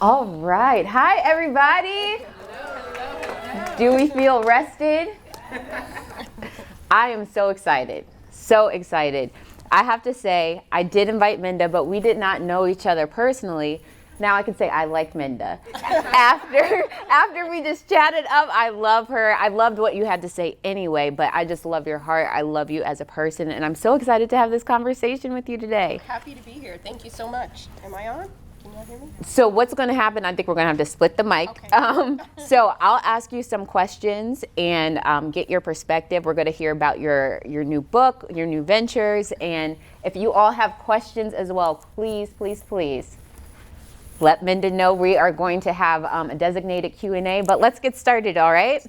All right. Hi, everybody. Do we feel rested? I am so excited. So excited. I have to say, I did invite Minda, but we did not know each other personally. Now I can say I like Minda. After we just chatted up, I love her. I loved what you had to say anyway, but I just love your heart. I love you as a person, and I'm so excited to have this conversation with you today. Happy to be here. Thank you so much. Am I on? Can you all hear me? So what's going to happen, I think we're going to have to split the mic. Okay. So I'll ask you some questions and get your perspective. We're going to hear about your new book, your new ventures, and if you all have questions as well, please, please, please let Minda know. We are going to have a designated Q&A, but let's get started, all right?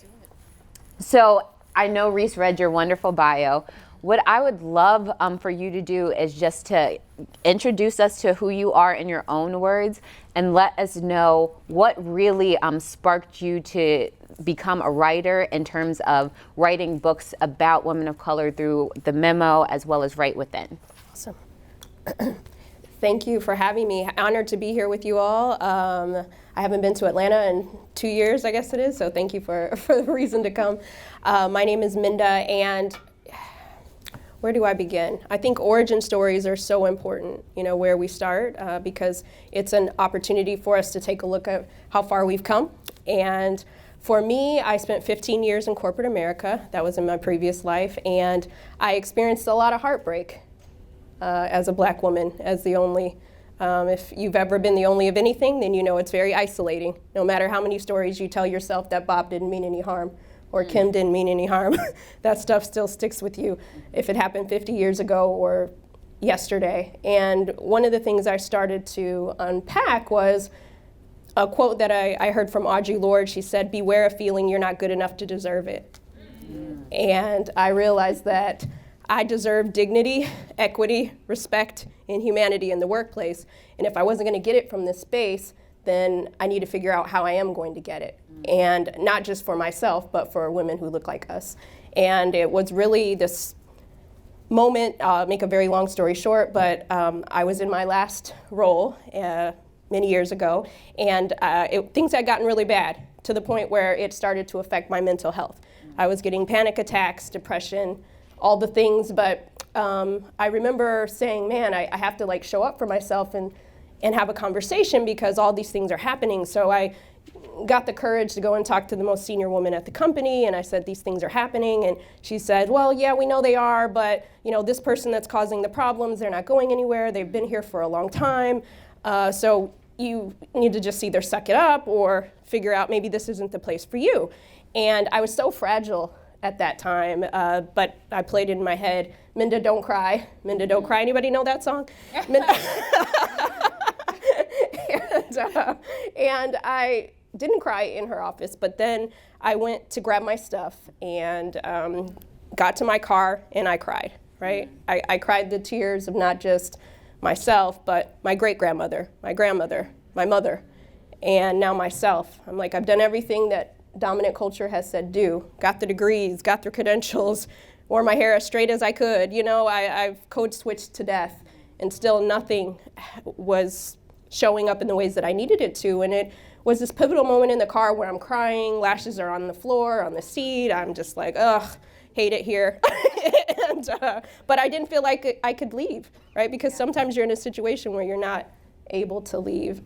So I know Reese read your wonderful bio. What I would love for you to do is just to introduce us to who you are in your own words and let us know what really sparked you to become a writer in terms of writing books about women of color through the memo as well as Right Within. Awesome. Thank you for having me. Honored to be here with you all. I haven't been to Atlanta in 2 years, I guess it is, so thank you for the reason to come. My name is Minda, and where do I begin? I think origin stories are so important, where we start, because it's an opportunity for us to take a look at how far we've come. And for me, I spent 15 years in corporate America. That was in my previous life, and I experienced a lot of heartbreak as a black woman, as the only. If you've ever been the only of anything, then you know it's very isolating. No matter how many stories you tell yourself that Bob didn't mean any harm, or Kim didn't mean any harm, that stuff still sticks with you if it happened 50 years ago or yesterday. And one of the things I started to unpack was a quote that I heard from Audre Lorde. She said, "Beware of feeling you're not good enough to deserve it." And I realized that I deserve dignity, equity, respect, and humanity in the workplace. And if I wasn't going to get it from this space, then I need to figure out how I am going to get it. And not just for myself, but for women who look like us. And it was really this moment, make a very long story short, but I was in my last role many years ago, and things had gotten really bad to the point where it started to affect my mental health. I was getting panic attacks, depression, all the things, but I remember saying, man, I have to show up for myself and have a conversation because all these things are happening. So I got the courage to go and talk to the most senior woman at the company, and I said, these things are happening, and she said, well, yeah, we know they are, but this person that's causing the problems, they're not going anywhere, they've been here for a long time, so you need to just either suck it up or figure out maybe this isn't the place for you. And I was so fragile at that time, but I played it in my head, Minda, don't cry. Minda, don't cry. Anybody know that song? And I didn't cry in her office, but then I went to grab my stuff and got to my car and I cried, right? I cried the tears of not just myself, but my great-grandmother, my grandmother, my mother, and now myself. I'm like, I've done everything that dominant culture has said do. Got the degrees, got the credentials, wore my hair as straight as I could. I've code switched to death, and still nothing was showing up in the ways that I needed it to. And it was this pivotal moment in the car where I'm crying, lashes are on the floor, on the seat. I'm just like, ugh, hate it here. But I didn't feel like I could leave, right? Because sometimes you're in a situation where you're not able to leave.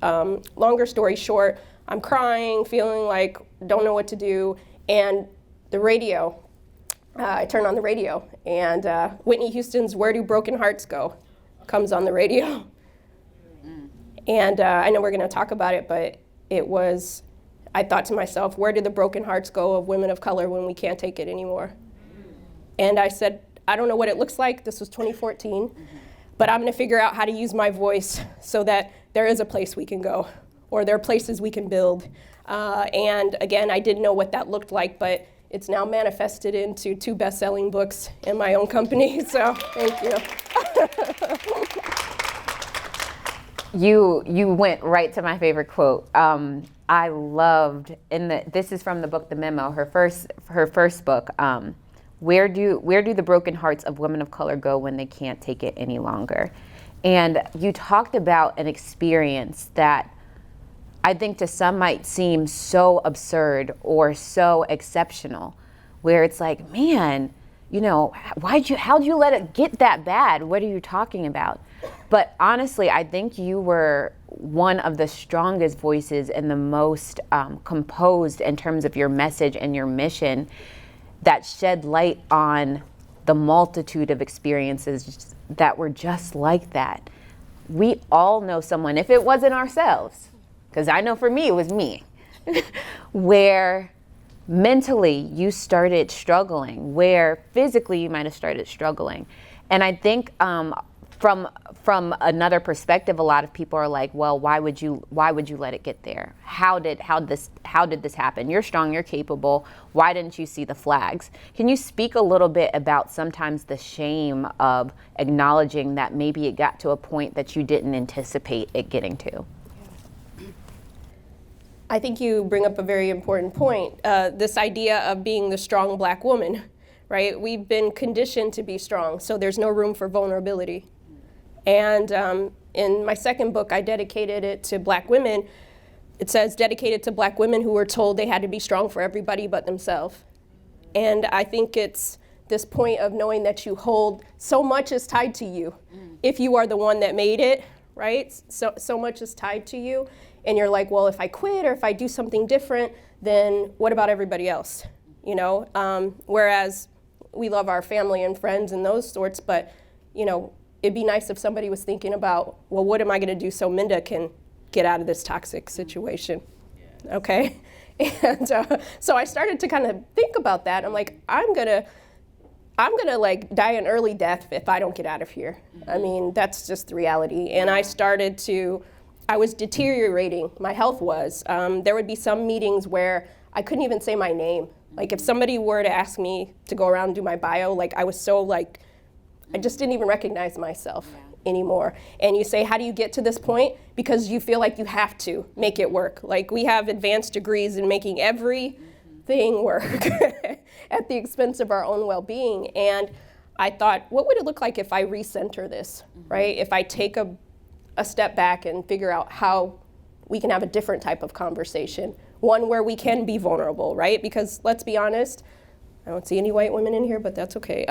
Longer story short, I'm crying, feeling like don't know what to do, and the radio, I turn on the radio, and Whitney Houston's "Where Do Broken Hearts Go" comes on the radio. And I know we're going to talk about it, but I thought to myself, where do the broken hearts go of women of color when we can't take it anymore? And I said, I don't know what it looks like. This was 2014, but I'm going to figure out how to use my voice so that there is a place we can go, or there are places we can build. And again, I didn't know what that looked like, but it's now manifested into 2 best-selling books in my own company, so thank you. You went right to my favorite quote. I loved, this is from the book The Memo, her first book. Where do the broken hearts of women of color go when they can't take it any longer? And you talked about an experience that I think to some might seem so absurd or so exceptional, where it's like, man, you know, how'd you let it get that bad? What are you talking about? But honestly, I think you were one of the strongest voices and the most composed in terms of your message and your mission that shed light on the multitude of experiences that were just like that. We all know someone, if it wasn't ourselves, because I know for me, it was me, where mentally you started struggling, where physically you might have started struggling. And I think from another perspective, a lot of people are like, well, why would you let it get there? How did this happen? You're strong, you're capable. Why didn't you see the flags? Can you speak a little bit about sometimes the shame of acknowledging that maybe it got to a point that you didn't anticipate it getting to? I think you bring up a very important point, this idea of being the strong black woman, right? We've been conditioned to be strong, so there's no room for vulnerability. And in my second book, I dedicated it to black women. It says, dedicated to black women who were told they had to be strong for everybody but themselves. And I think it's this point of knowing that you hold, so much is tied to you. If you are the one that made it, right? So much is tied to you. And you're like, well, if I quit or if I do something different, then what about everybody else? You know, whereas we love our family and friends and those sorts, but, you know, it'd be nice if somebody was thinking about, well, what am I going to do so Minda can get out of this toxic situation? Okay? And so I started to kind of think about that. I'm like, I'm gonna like die an early death if I don't get out of here. I mean, that's just the reality. And I was deteriorating, my health was. There would be some meetings where I couldn't even say my name. Like if somebody were to ask me to go around and do my bio, like I was so like, I just didn't even recognize myself anymore. And you say, how do you get to this point? Because you feel like you have to make it work. Like we have advanced degrees in making everything work at the expense of our own well-being. And I thought, what would it look like if I recenter this, right? If I take a step back and figure out how we can have a different type of conversation, one where we can be vulnerable, right? Because let's be honest, I don't see any white women in here, but that's okay.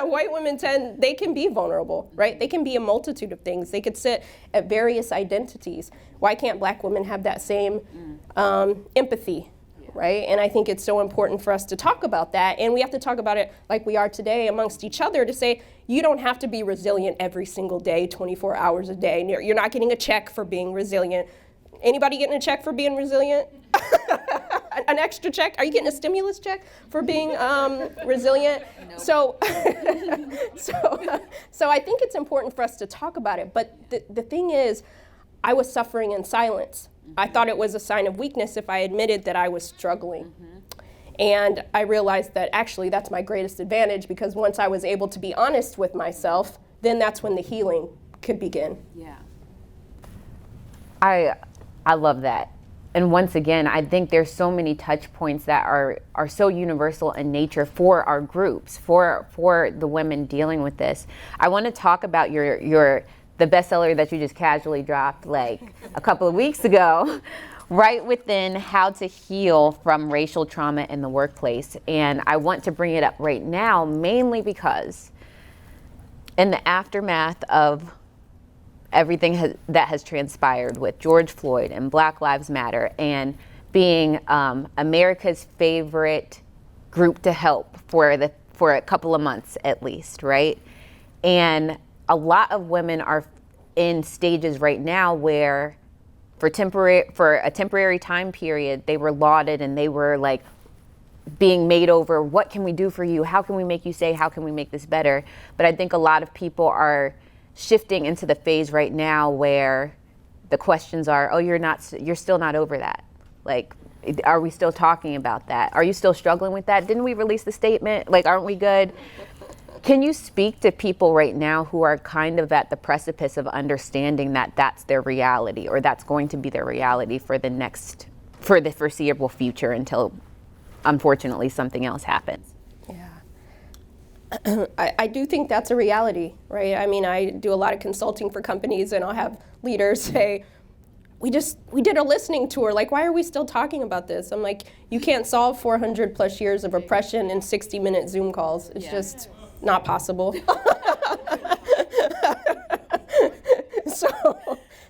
White women they can be vulnerable, right? They can be a multitude of things. They could sit at various identities. Why can't black women have that same empathy, right? And I think it's so important for us to talk about that. And we have to talk about it like we are today amongst each other to say, you don't have to be resilient every single day, 24 hours a day. You're not getting a check for being resilient. Anybody getting a check for being resilient? An extra check? Are you getting a stimulus check for being resilient? Nope. So I think it's important for us to talk about it. But the thing is, I was suffering in silence. I thought it was a sign of weakness if I admitted that I was struggling. And I realized that actually that's my greatest advantage, because once I was able to be honest with myself, then that's when the healing could begin. Yeah. I love that. And once again, I think there's so many touch points that are so universal in nature for our groups, for the women dealing with this. I want to talk about the bestseller that you just casually dropped like a couple of weeks ago, right within How to Heal from Racial Trauma in the Workplace. And I want to bring it up right now, mainly because in the aftermath of everything that has transpired with George Floyd and Black Lives Matter and being America's favorite group to help for a couple of months at least, right? And a lot of women are in stages right now where for a temporary time period, they were lauded and they were like being made over. What can we do for you? How can we make you say, how can we make this better? But I think a lot of people are shifting into the phase right now where the questions are, oh, you're still not over that. Like, are we still talking about that? Are you still struggling with that? Didn't we release the statement? Like, aren't we good? Can you speak to people right now who are kind of at the precipice of understanding that that's their reality, or that's going to be their reality for the foreseeable future until, unfortunately, something else happens? I do think that's a reality, right? I mean, I do a lot of consulting for companies, and I'll have leaders say, we did a listening tour. Like, why are we still talking about this? I'm like, you can't solve 400 plus years of oppression in 60-minute Zoom calls. It's just not possible.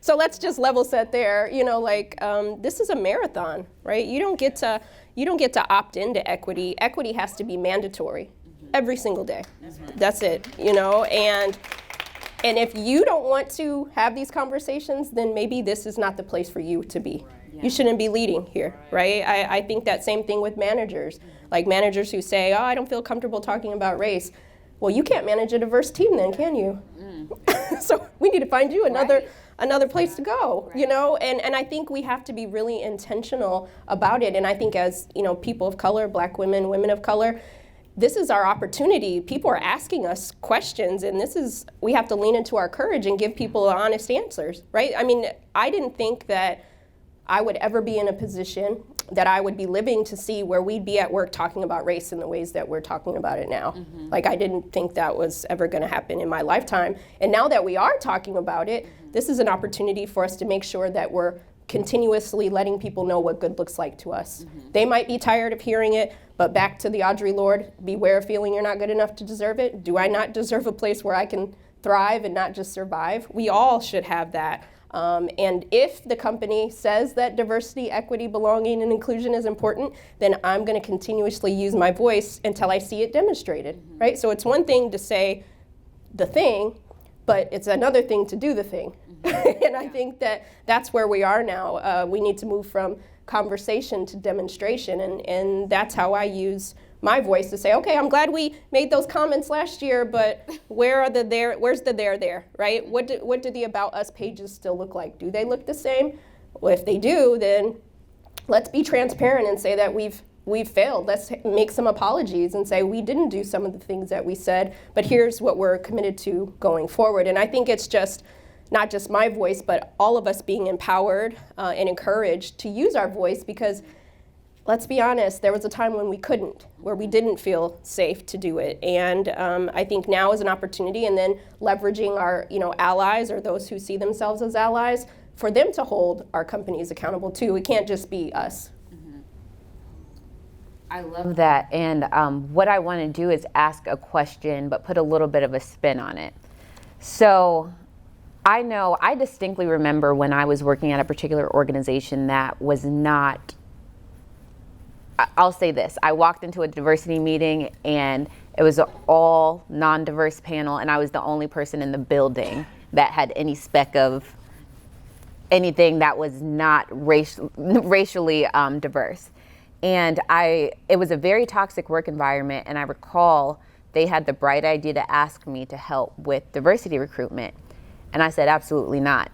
So let's just level set there. You know, like, this is a marathon, right? You don't get to opt into equity. Equity has to be mandatory every single day. That's it, you know, and if you don't want to have these conversations, then maybe this is not the place for you to be. You shouldn't be leading here, right? I think that same thing with managers, like managers who say, oh, I don't feel comfortable talking about race. Well, you can't manage a diverse team then, can you? So we need to find you another place to go, you know? And I think we have to be really intentional about it. And I think as, you know, people of color, Black women, women of color, this is our opportunity. People are asking us questions, and we have to lean into our courage and give people honest answers, right? I mean, I didn't think that I would ever be in a position that I would be living to see where we'd be at work talking about race in the ways that we're talking about it now. Like, I didn't think that was ever going to happen in my lifetime. And now that we are talking about it, this is an opportunity for us to make sure that we're continuously letting people know what good looks like to us. They might be tired of hearing it, but back to the Audre Lorde, beware of feeling you're not good enough to deserve it. Do I not deserve a place where I can thrive and not just survive? We all should have that. And if the company says that diversity, equity, belonging, and inclusion is important, then I'm going to continuously use my voice until I see it demonstrated, right? So it's one thing to say the thing, but it's another thing to do the thing. And I think that that's where we are now. We need to move from conversation to demonstration, and that's how I use my voice to say, okay, I'm glad we made those comments last year, but where's the there, right? What do the About Us pages still look like? Do they look the same? Well, if they do, then let's be transparent and say that we've failed. Let's make some apologies and say we didn't do some of the things that we said, but here's what we're committed to going forward. And I think it's just not just my voice, but all of us being empowered and encouraged to use our voice, because let's be honest, there was a time when we couldn't, where we didn't feel safe to do it. And I think now is an opportunity, and then leveraging our allies, or those who see themselves as allies, for them to hold our companies accountable too. It can't just be us. I love that. And what I want to do is ask a question, but put a little bit of a spin on it. So I distinctly remember when I was working at a particular organization that was not, I'll say this, I walked into a diversity meeting and it was an all non-diverse panel, and I was the only person in the building that had any speck of anything that was not racially diverse. And it was a very toxic work environment, and I recall they had the bright idea to ask me to help with diversity recruitment. And I said, absolutely not.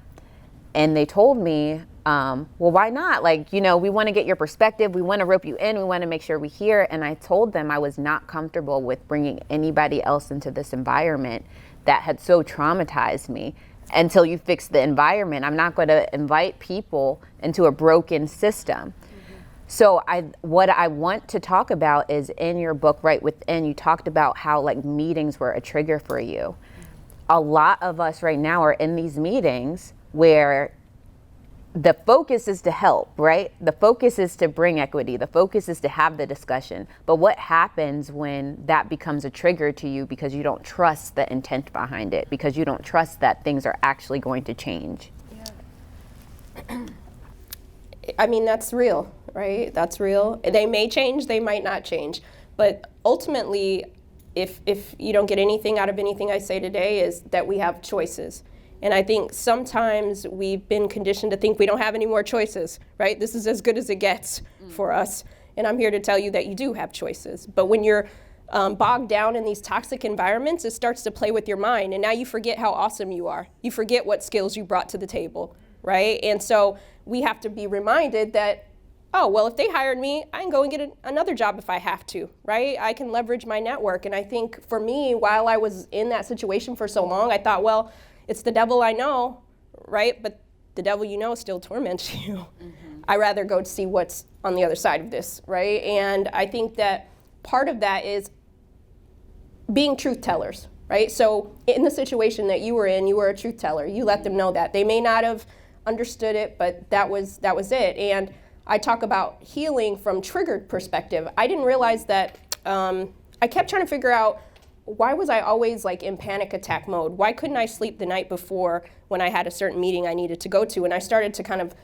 And they told me, well, why not? Like, we want to get your perspective. We want to rope you in. We want to make sure we hear. And I told them I was not comfortable with bringing anybody else into this environment that had so traumatized me. Until you fix the environment, I'm not going to invite people into a broken system. So what I want to talk about is, in your book, right within, you talked about how meetings were a trigger for you. A lot of us right now are in these meetings where the focus is to help, right? The focus is to bring equity. The focus is to have the discussion. But what happens when that becomes a trigger to you because you don't trust the intent behind it, because you don't trust that things are actually going to change? Yeah. I mean, that's real, right? That's real. They may change, they might not change. But ultimately, if you don't get anything out of anything I say today, is that we have choices. And I think sometimes we've been conditioned to think we don't have any more choices, right? This is as good as it gets for us. And I'm here to tell you that you do have choices. But when you're bogged down in these toxic environments, it starts to play with your mind. And now you forget how awesome you are. You forget what skills you brought to the table, right? And so we have to be reminded that, oh, well, if they hired me, I can go and get another job if I have to, right? I can leverage my network. And I think for me, while I was in that situation for so long, I thought, well, it's the devil I know, right? But the devil you know still torments you. Mm-hmm. I'd rather go to see what's on the other side of this, right? And I think that part of that is being truth tellers, right? So in the situation that you were in, you were a truth teller. You let them know that. They may not have understood it, but that was it. And I talk about healing from triggered perspective. I didn't realize that I kept trying to figure out, why was I always like in panic attack mode? Why couldn't I sleep the night before when I had a certain meeting I needed to go to? And I started to kind of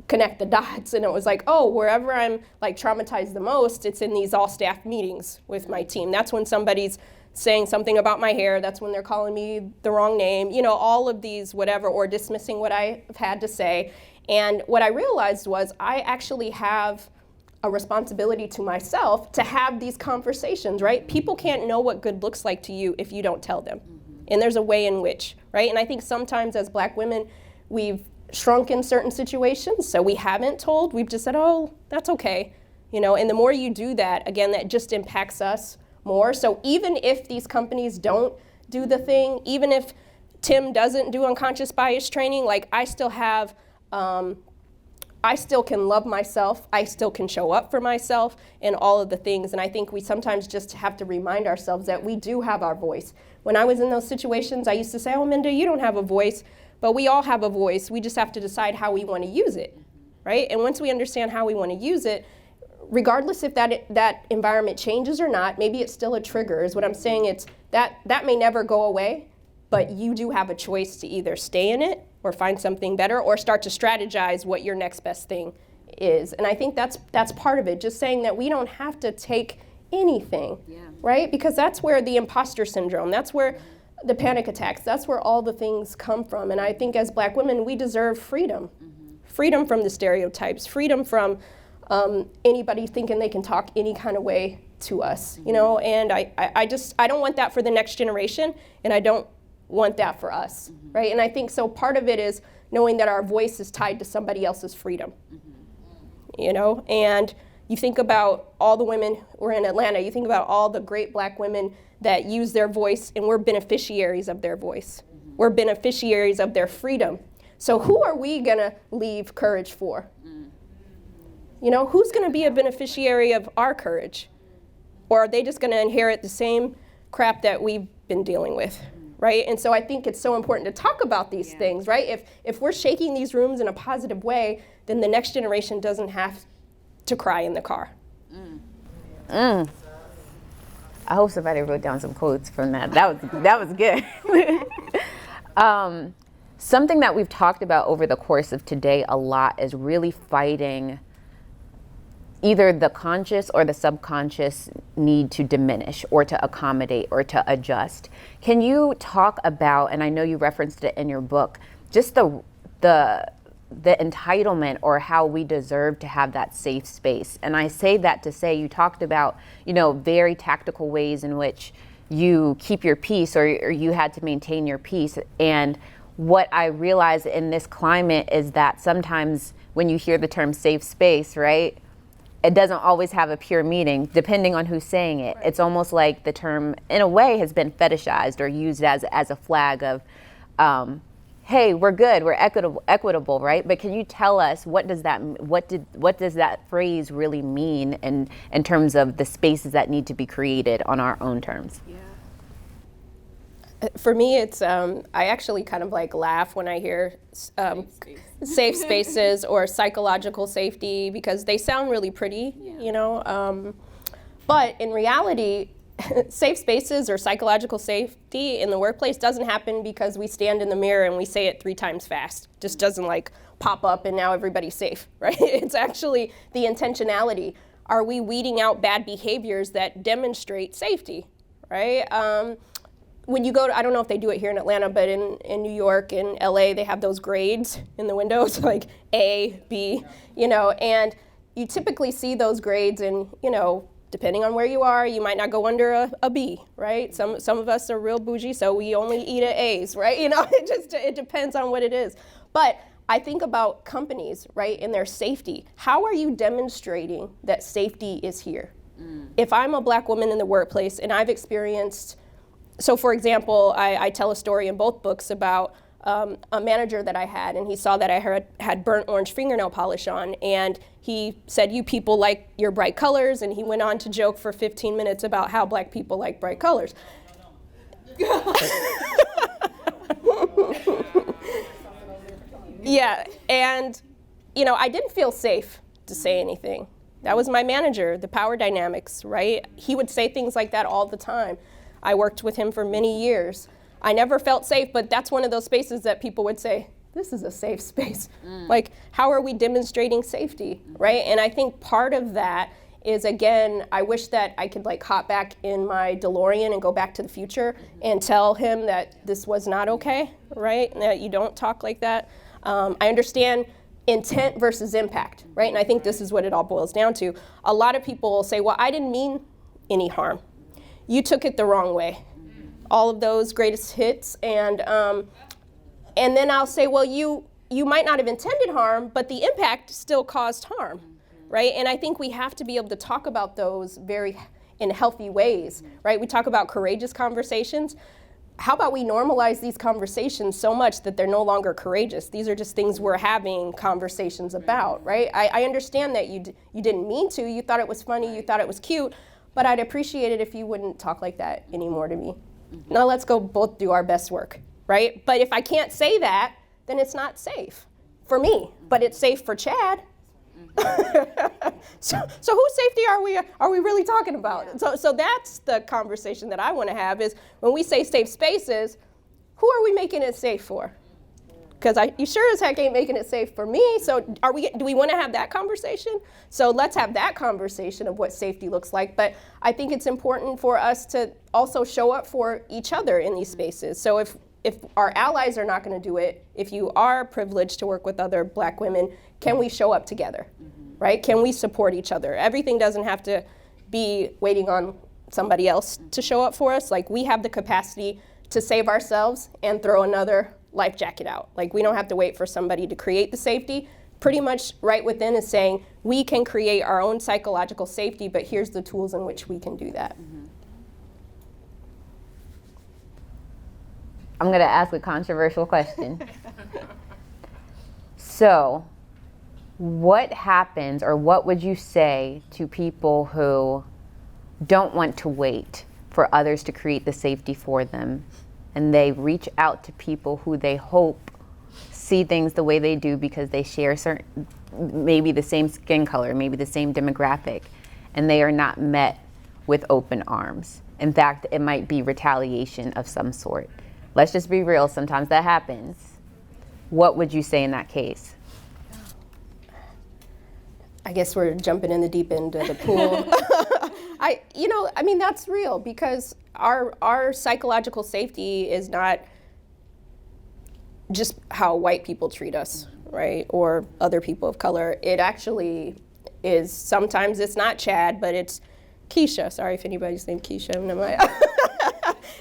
connect the dots, and it was like, oh, wherever I'm like traumatized the most, it's in these all staff meetings with my team. That's when somebody's saying something about my hair. That's when they're calling me the wrong name, you know, all of these whatever, or dismissing what I've had to say. And what I realized was I actually have a responsibility to myself to have these conversations, right? People can't know what good looks like to you if you don't tell them. And there's a way in which, right? And I think sometimes as Black women, we've shrunk in certain situations, so we haven't told. We've just said, oh, that's okay, you know. And the more you do that, again, that just impacts us more. So even if these companies don't do the thing, even if Tim doesn't do unconscious bias training, like I still have, I still can love myself, I still can show up for myself, and all of the things. And I think we sometimes just have to remind ourselves that we do have our voice. When I was in those situations, I used to say, oh, Minda, you don't have a voice. But we all have a voice. We just have to decide how we want to use it, right? And once we understand how we want to use it, regardless if that environment changes or not, maybe it's still a trigger, is what I'm saying. It's that may never go away, but you do have a choice to either stay in it or find something better, or start to strategize what your next best thing is. And I think that's part of it, just saying that we don't have to take anything, right? Because that's where the imposter syndrome, that's where the panic attacks, that's where all the things come from. And I think as Black women, we deserve freedom. Freedom from the stereotypes, freedom from anybody thinking they can talk any kind of way to us, you know? And I don't want that for the next generation, and I don't want that for us, right? And I think so part of it is knowing that our voice is tied to somebody else's freedom, you know? And you think about all the women, we're in Atlanta, you think about all the great Black women that use their voice, and we're beneficiaries of their voice. We're beneficiaries of their freedom. So who are we gonna leave courage for? You know, who's gonna be a beneficiary of our courage? Or are they just gonna inherit the same crap that we've been dealing with, right? And so I think it's so important to talk about these things, right? If we're shaking these rooms in a positive way, then the next generation doesn't have to cry in the car. I hope somebody wrote down some quotes from that. That was good. Something that we've talked about over the course of today a lot is really fighting either the conscious or the subconscious need to diminish or to accommodate or to adjust. Can you talk about, and I know you referenced it in your book, just the entitlement or how we deserve to have that safe space? And I say that to say, you talked about, you know, very tactical ways in which you keep your peace, or you had to maintain your peace. And what I realize in this climate is that sometimes when you hear the term safe space, right, it doesn't always have a pure meaning depending on who's saying it. It's almost like the term, in a way, has been fetishized or used as a flag of, hey, we're good, we're equitable, right? But can you tell us what does that phrase really mean in terms of the spaces that need to be created on our own terms? For me, it's I actually kind of like laugh when I hear safe spaces or psychological safety, because they sound really pretty, you know. But in reality, safe spaces or psychological safety in the workplace doesn't happen because we stand in the mirror and we say it 3 times fast. It just doesn't like pop up and now everybody's safe, right? It's actually the intentionality. Are we weeding out bad behaviors that demonstrate safety, right? When you go to, I don't know if they do it here in Atlanta, but in New York and LA, they have those grades in the windows, like A, B, you know, and you typically see those grades, and, you know, depending on where you are, you might not go under a B, right? Some of us are real bougie, so we only eat at A's, right? You know, it depends on what it is. But I think about companies, right, and their safety. How are you demonstrating that safety is here? If I'm a Black woman in the workplace and I've experienced, so for example, I tell a story in both books about a manager that I had, and he saw that I had burnt orange fingernail polish on, and he said, you people like your bright colors, and he went on to joke for 15 minutes about how Black people like bright colors. Yeah, and I didn't feel safe to say anything. That was my manager, the power dynamics, right? He would say things like that all the time. I worked with him for many years. I never felt safe, but that's one of those spaces that people would say, this is a safe space. Like, how are we demonstrating safety, right? And I think part of that is, again, I wish that I could hop back in my DeLorean and go back to the future and tell him that this was not okay, right? That you don't talk like that. I understand intent versus impact, right? And I think this is what it all boils down to. A lot of people will say, well, I didn't mean any harm. You took it the wrong way. All of those greatest hits, and then I'll say, well, you might not have intended harm, but the impact still caused harm, right? And I think we have to be able to talk about those in healthy ways, right? We talk about courageous conversations. How about we normalize these conversations so much that they're no longer courageous? These are just things we're having conversations about, right? I understand that you didn't mean to. You thought it was funny. You thought it was cute. But I'd appreciate it if you wouldn't talk like that anymore to me. Now let's go both do our best work, right? But if I can't say that, then it's not safe for me. But it's safe for Chad. So whose safety are we really talking about? So that's the conversation that I want to have, is when we say safe spaces, who are we making it safe for? Because you sure as heck ain't making it safe for me. So do we want to have that conversation? So let's have that conversation of what safety looks like. But I think it's important for us to also show up for each other in these spaces. So if our allies are not going to do it, if you are privileged to work with other Black women, can we show up together, right? Can we support each other? Everything doesn't have to be waiting on somebody else to show up for us. Like, we have the capacity to save ourselves and throw another life jacket out. Like, we don't have to wait for somebody to create the safety. Pretty much right within is saying we can create our own psychological safety, but here's the tools in which we can do that. I'm going to ask a controversial question. So, what happens, or what would you say to people who don't want to wait for others to create the safety for them, and they reach out to people who they hope see things the way they do because they share maybe the same skin color, maybe the same demographic, and they are not met with open arms? In fact, it might be retaliation of some sort. Let's just be real, sometimes that happens. What would you say in that case? I guess we're jumping in the deep end of the pool. That's real, because our psychological safety is not just how white people treat us, right? Or other people of color. It actually is, sometimes it's not Chad, but it's Keisha. Sorry if anybody's named Keisha.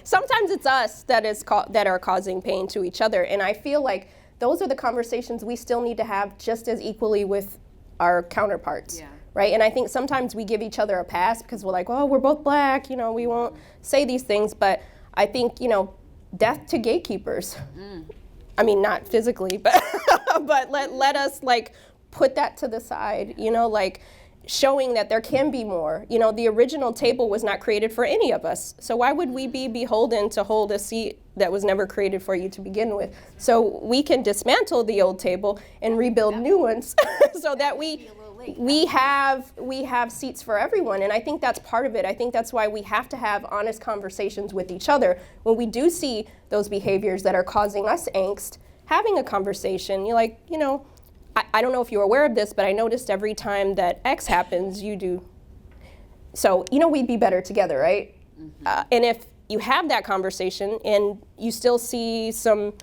Sometimes it's us that are causing pain to each other. And I feel like those are the conversations we still need to have just as equally with our counterparts, right? And I think sometimes we give each other a pass because we're like, well, we're both Black, we won't say these things. But I think, death to gatekeepers. I mean, not physically, but but let us put that to the side, showing that there can be more. The original table was not created for any of us. So why would we be beholden to hold a seat that was never created for you to begin with? So we can dismantle the old table and rebuild new ones so that we have seats for everyone. And I think that's part of it. I think that's why we have to have honest conversations with each other. When we do see those behaviors that are causing us angst, having a conversation, I don't know if you're aware of this, but I noticed every time that X happens, you do. So, we'd be better together, right? And if you have that conversation and you still see some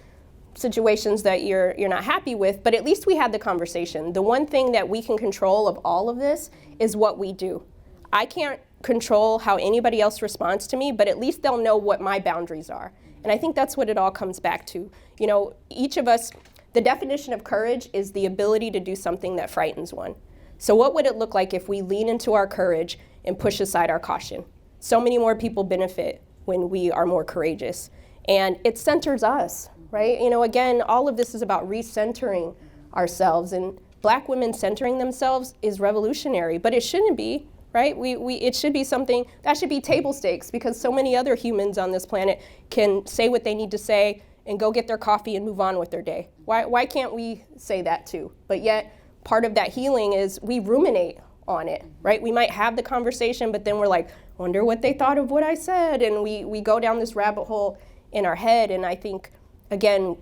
situations that you're not happy with, but at least we had the conversation. The one thing that we can control of all of this is what we do. I can't control how anybody else responds to me, but at least they'll know what my boundaries are. And I think that's what it all comes back to. Each of us, the definition of courage is the ability to do something that frightens one. So what would it look like if we lean into our courage and push aside our caution? So many more people benefit when we are more courageous. And it centers us, right? Again, all of this is about recentering ourselves. And Black women centering themselves is revolutionary, but it shouldn't be, right? It should be something that should be table stakes, because so many other humans on this planet can say what they need to say and go get their coffee and move on with their day. Why can't we say that too? But yet, part of that healing is we ruminate on it, right? We might have the conversation, but then we're like, wonder what they thought of what I said, and we go down this rabbit hole in our head. And I think, again,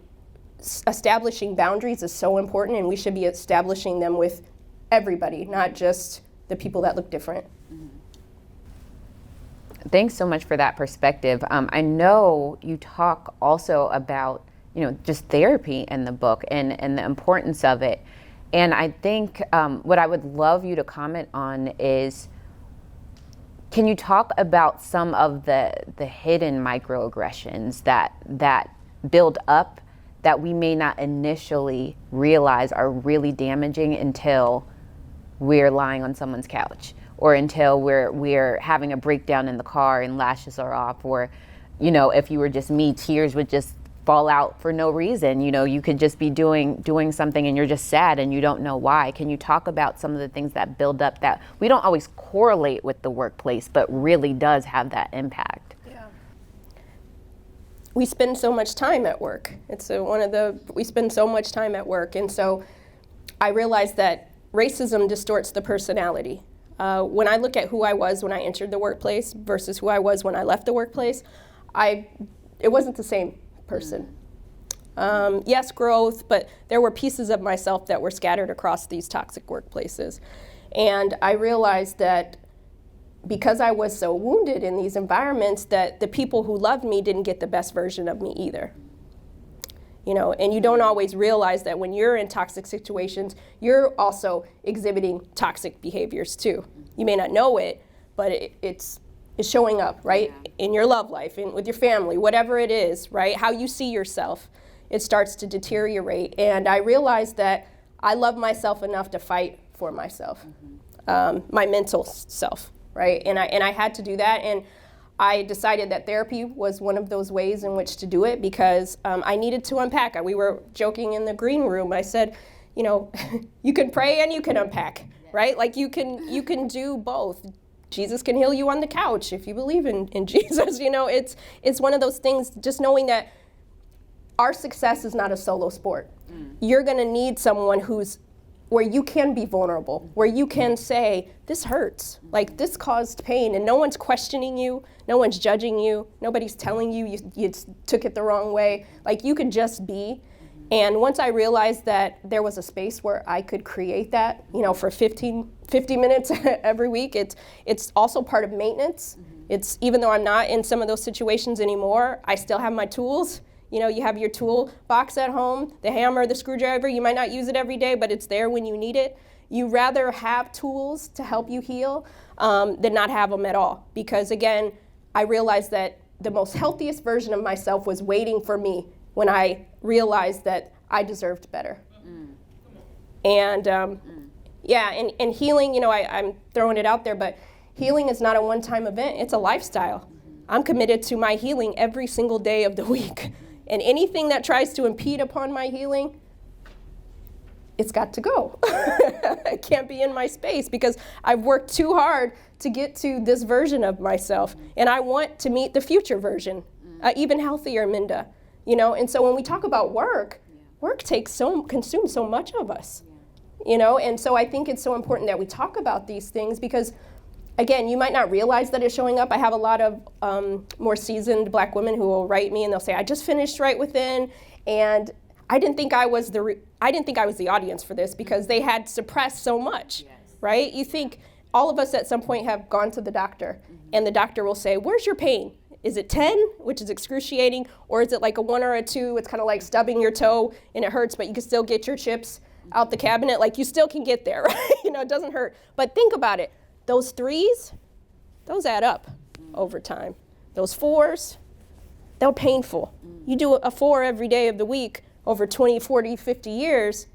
establishing boundaries is so important, and we should be establishing them with everybody, not just the people that look different. Thanks so much for that perspective. I know you talk also about, just therapy in the book and the importance of it. And I think what I would love you to comment on is, can you talk about some of the hidden microaggressions that build up that we may not initially realize are really damaging until we're lying on someone's couch, or until we're having a breakdown in the car and lashes are off, or, if you were just me, tears would just fall out for no reason. You could just be doing something and you're just sad and you don't know why. Can you talk about some of the things that build up that we don't always correlate with the workplace, but really does have that impact? Yeah. We spend so much time at work. We spend so much time at work. And so I realized that racism distorts the personality. When I look at who I was when I entered the workplace versus who I was when I left the workplace, it wasn't the same person. Yes, growth, but there were pieces of myself that were scattered across these toxic workplaces. And I realized that because I was so wounded in these environments, that the people who loved me didn't get the best version of me either. And you don't always realize that when you're in toxic situations, you're also exhibiting toxic behaviors too. You may not know it, but it's showing up, right? Yeah. In your love life, with your family, whatever it is, right? How you see yourself, it starts to deteriorate. And I realized that I love myself enough to fight for myself, my mental self, right? And I had to do that. And I decided that therapy was one of those ways in which to do it, because I needed to unpack. We were joking in the green room. I said, you can pray and you can unpack, right? Like you can do both. Jesus can heal you on the couch if you believe in Jesus. It's one of those things, just knowing that our success is not a solo sport. You're gonna need someone where you can be vulnerable, where you can say, this hurts, like this caused pain, and no one's questioning you, no one's judging you, nobody's telling you took it the wrong way. Like you can just be. And once I realized that there was a space where I could create that, for 50 minutes every week, it's also part of maintenance. It's, even though I'm not in some of those situations anymore, I still have my tools. You have your tool box at home, the hammer, the screwdriver. You might not use it every day, but it's there when you need it. You rather have tools to help you heal than not have them at all. Because again, I realized that the most healthiest version of myself was waiting for me when I realized that I deserved better. And and healing, I'm throwing it out there, but healing is not a one-time event, it's a lifestyle. I'm committed to my healing every single day of the week. And anything that tries to impede upon my healing, it's got to go. It can't be in my space, because I've worked too hard to get to this version of myself. And I want to meet the future version, even healthier Minda. And so when we talk about work consumes so much of us. And so I think it's so important that we talk about these things, because again, you might not realize that it's showing up. I have a lot of more seasoned Black women who will write me and they'll say, I just finished Right Within, and I didn't think I was the audience for this, because they had suppressed so much, right? You think all of us at some point have gone to the doctor, and the doctor will say, where's your pain? Is it 10, which is excruciating, or is it like a 1 or a 2? It's kind of like stubbing your toe and it hurts, but you can still get your chips out the cabinet. Like you still can get there, right? It doesn't hurt. But think about it. Those 3s, those add up over time. Those 4s, they're painful. You do a 4 every day of the week over 20, 40, 50 years.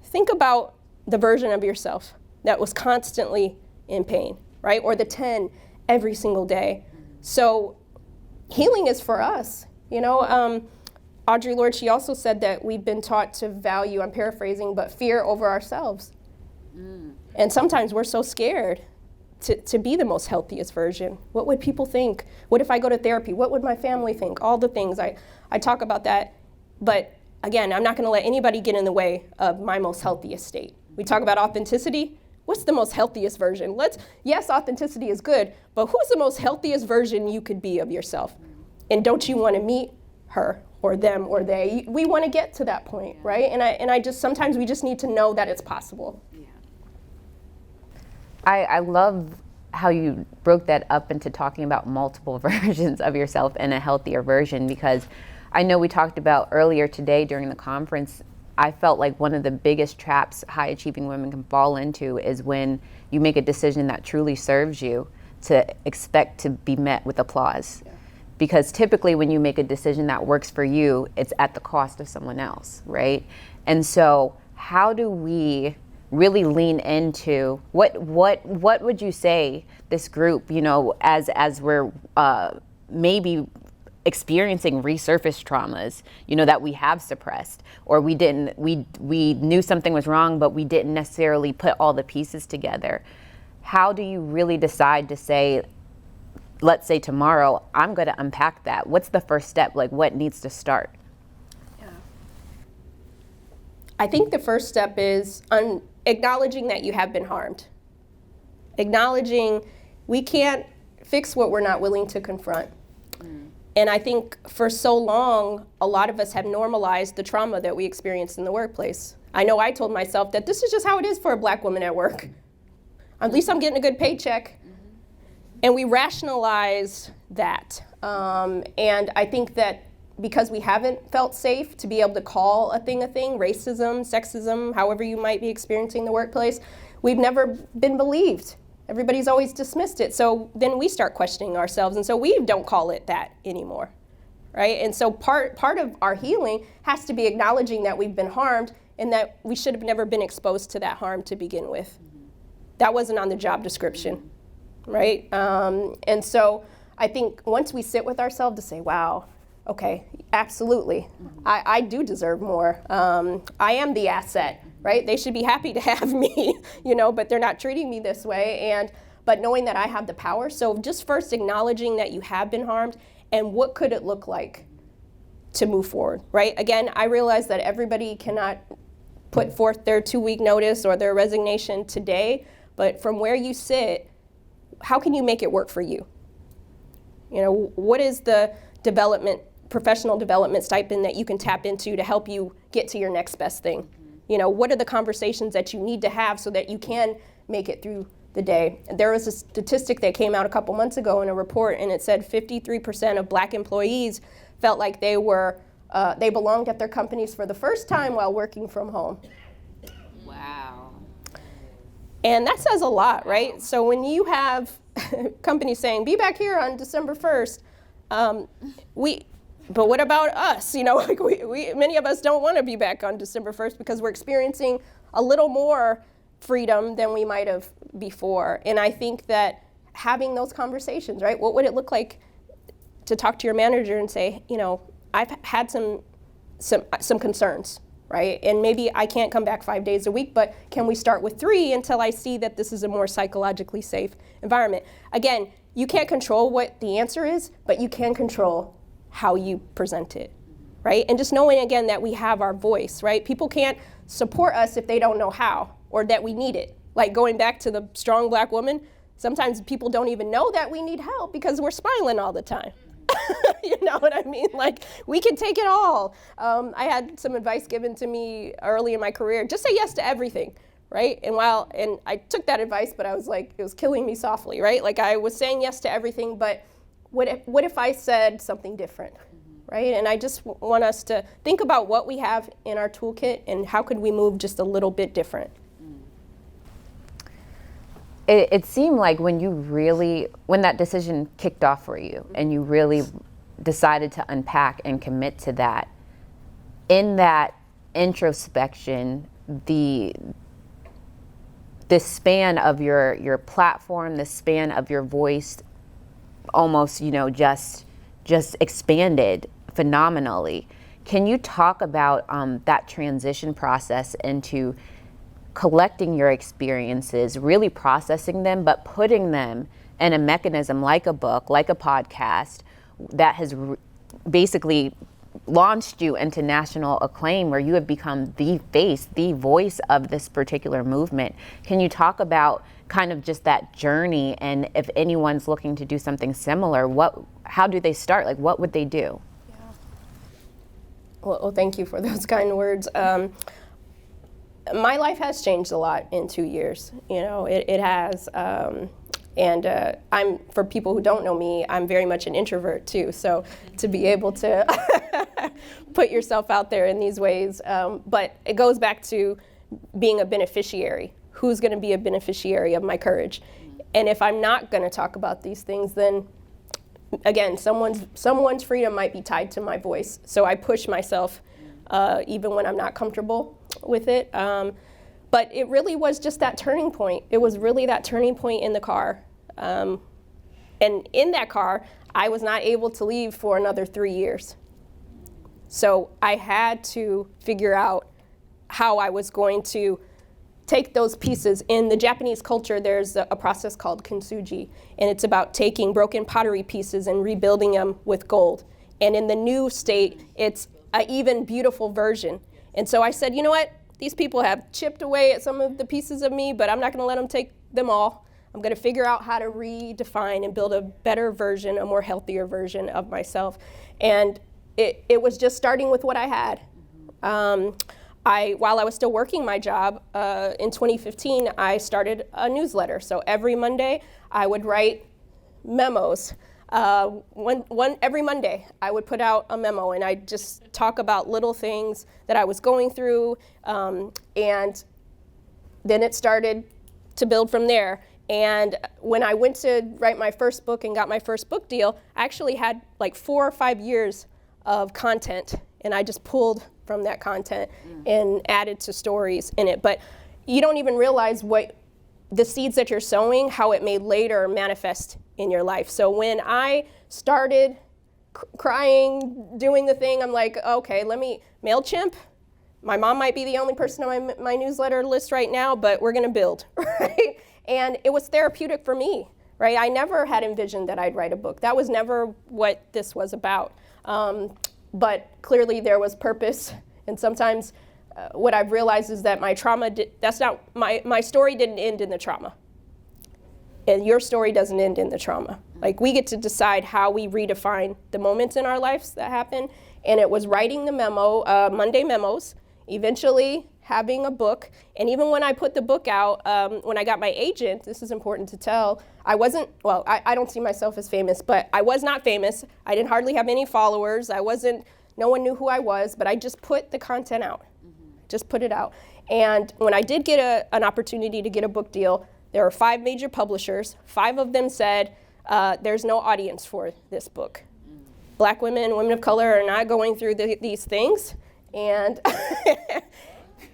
Think about the version of yourself that was constantly in pain, right? Or the 10 every single day. So healing is for us. Audre Lorde, she also said that we've been taught to value, I'm paraphrasing, but fear over ourselves. And sometimes we're so scared to be the most healthiest version? What would people think? What if I go to therapy? What would my family think? All the things. I talk about that, but again, I'm not going to let anybody get in the way of my most healthiest state. We talk about authenticity. What's the most healthiest version? Yes, authenticity is good, but who's the most healthiest version you could be of yourself? And don't you want to meet her or them or they? We want to get to that point, right? And I just, sometimes we just need to know that it's possible. I love how you broke that up into talking about multiple versions of yourself and a healthier version, because I know we talked about earlier today during the conference, I felt like one of the biggest traps high achieving women can fall into is when you make a decision that truly serves you to expect to be met with applause. Yeah. Because typically when you make a decision that works for you, it's at the cost of someone else, right? And so how do we really lean into what would you say this group, you know, as we're maybe experiencing resurfaced traumas, you know, that we have suppressed, or we knew something was wrong, but we didn't necessarily put all the pieces together. How do you really decide to say, let's say tomorrow, I'm going to unpack that? What's the first step? Like, what needs to start? I think the first step is acknowledging that you have been harmed. Acknowledging we can't fix what we're not willing to confront. And I think for so long, a lot of us have normalized the trauma that we experienced in the workplace. I know I told myself that this is just how it is for a black woman at work. At least I'm getting a good paycheck. And we rationalize that. And I think that because we haven't felt safe to be able to call a thing, racism, sexism, however you might be experiencing the workplace, we've never been believed. Everybody's always dismissed it. So then we start questioning ourselves, and so we don't call it that anymore, right? And so part of our healing has to be acknowledging that we've been harmed and that we should have never been exposed to that harm to begin with. That wasn't on the job description, right? And so I think once we sit with ourselves to say, wow, okay, absolutely, I do deserve more. I am the asset, right? They should be happy to have me, you know, but they're not treating me this way. But knowing that I have the power. So just first acknowledging that you have been harmed and what could it look like to move forward, right? Again, I realize that everybody cannot put forth their 2-week notice or their resignation today, but from where you sit, how can you make it work for you? You know, what is the professional development stipend that you can tap into to help you get to your next best thing? You know, what are the conversations that you need to have so that you can make it through the day? There was a statistic that came out a couple months ago in a report, and it said 53% of black employees felt like they belonged at their companies for the first time while working from home. Wow. And that says a lot, right? So when you have companies saying, be back here on December 1st, but what about us? You know, like many of us don't want to be back on December 1st because we're experiencing a little more freedom than we might have before. And I think that having those conversations, right? What would it look like to talk to your manager and say, you know, I've had some concerns, right? And maybe I can't come back 5 days a week, but can we start with 3 until I see that this is a more psychologically safe environment? Again, you can't control what the answer is, but you can control how you present it, right? And just knowing, again, that we have our voice, right? People can't support us if they don't know how or that we need it. Like going back to the strong black woman, sometimes people don't even know that we need help because we're smiling all the time. You know what I mean? Like, we can take it all. I had some advice given to me early in my career, just say yes to everything, right? And I took that advice, but I was like, it was killing me softly, right? Like, I was saying yes to everything, but what if I said something different, right? And I just want us to think about what we have in our toolkit and how could we move just a little bit different. It seemed like when that decision kicked off for you and you really decided to unpack and commit to that, in that introspection, the span of your platform, the span of your voice almost, you know, just expanded phenomenally. Can you talk about that transition process into collecting your experiences, really processing them, but putting them in a mechanism like a book, like a podcast, that has basically launched you into national acclaim, where you have become the face, the voice of this particular movement. Can you talk about kind of just that journey, and if anyone's looking to do something similar, how do they start? Like, what would they do? Yeah. Well, thank you for those kind words. My life has changed a lot in 2 years. You know, it has. And for people who don't know me, I'm very much an introvert too. So to be able to put yourself out there in these ways, but it goes back to being a beneficiary. Who's going to be a beneficiary of my courage? And if I'm not going to talk about these things, then again, someone's freedom might be tied to my voice. So I push myself even when I'm not comfortable with it. But it really was just that turning point. It was really that turning point in the car. And in that car, I was not able to leave for another 3 years. So I had to figure out how I was going to take those pieces. In the Japanese culture, there's a process called kintsugi, and it's about taking broken pottery pieces and rebuilding them with gold. And in the new state, it's an even beautiful version. And so I said, you know what? These people have chipped away at some of the pieces of me, but I'm not going to let them take them all. I'm going to figure out how to redefine and build a better version, a more healthier version of myself. And it was just starting with what I had. While I was still working my job, in 2015, I started a newsletter. So every Monday, I would write memos. Every Monday, I would put out a memo, and I'd just talk about little things that I was going through, and then it started to build from there. And when I went to write my first book and got my first book deal, I actually had like 4 or 5 years of content, and I just pulled from that content and added to stories in it. But you don't even realize what the seeds that you're sowing, how it may later manifest in your life. So when I started crying, doing the thing, I'm like, okay, MailChimp, my mom might be the only person on my newsletter list right now, but we're gonna build, right? And it was therapeutic for me, right? I never had envisioned that I'd write a book. That was never what this was about. But clearly there was purpose, and sometimes what I've realized is that my trauma, my story didn't end in the trauma. And your story doesn't end in the trauma. Like, we get to decide how we redefine the moments in our lives that happen. And it was writing the memo, Monday memos, eventually having a book. And even when I put the book out, when I got my agent, this is important to tell, I don't see myself as famous, but I was not famous. I didn't hardly have any followers. No one knew who I was, but I just put the content out. Just put it out. And when I did get an opportunity to get a book deal, there were 5 major publishers. 5 of them said, there's no audience for this book. Black women, women of color are not going through these things. And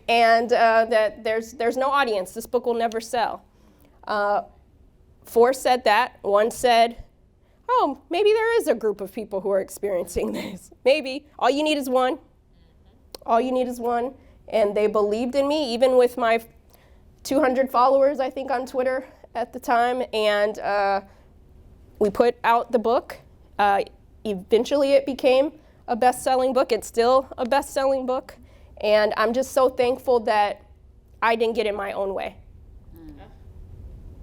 that there's no audience. This book will never sell. 4 said that. 1 said, oh, maybe there is a group of people who are experiencing this. Maybe. All you need is one. All you need is one. And they believed in me, even with my 200 followers, I think, on Twitter at the time. And we put out the book. Eventually it became a best-selling book. It's still a best-selling book. And I'm just so thankful that I didn't get in my own way.